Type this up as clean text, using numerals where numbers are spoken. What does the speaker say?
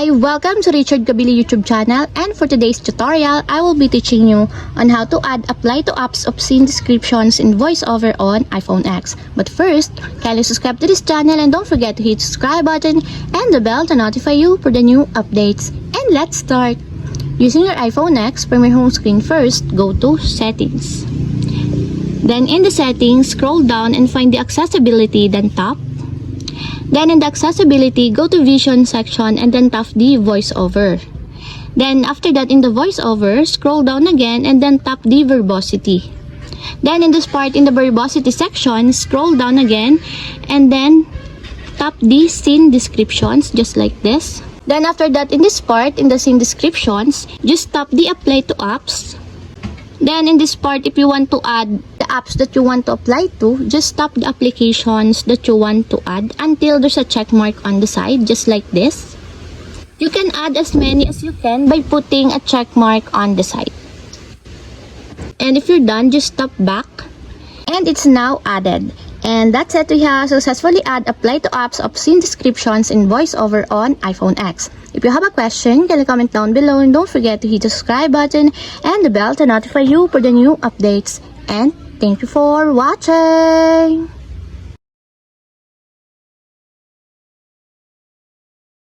Hi! Welcome to Richard Kabili YouTube channel, and for today's tutorial, I will be teaching you on how to add apply to apps of scene descriptions in voiceover on iPhone X. But first, kindly subscribe to this channel and don't forget to hit the subscribe button and the bell to notify you for the new updates. And let's start! Using your iPhone X, from your home screen first, go to Settings. Then in the settings, scroll down and find the accessibility, then tap. Then in the accessibility, go to vision section and then tap the voiceover. Then after that, in the voiceover, scroll down again and then tap the verbosity. Then in this part, in the verbosity section, scroll down again and then tap the scene descriptions just like this. Then after that, in this part, in the scene descriptions, just tap the apply to apps. Then in this part, if you want to add the apps that you want to apply to, just tap the applications that you want to add until there's a check mark on the side, just like this. You can add as many as you can by putting a check mark on the side. And if you're done, just tap back. And it's now added. And that's it, we have successfully add apply to apps of scene descriptions in voiceover on iPhone X. If you have a question, can you comment down below and don't forget to hit the subscribe button and the bell to notify you for the new updates. And thank you for watching!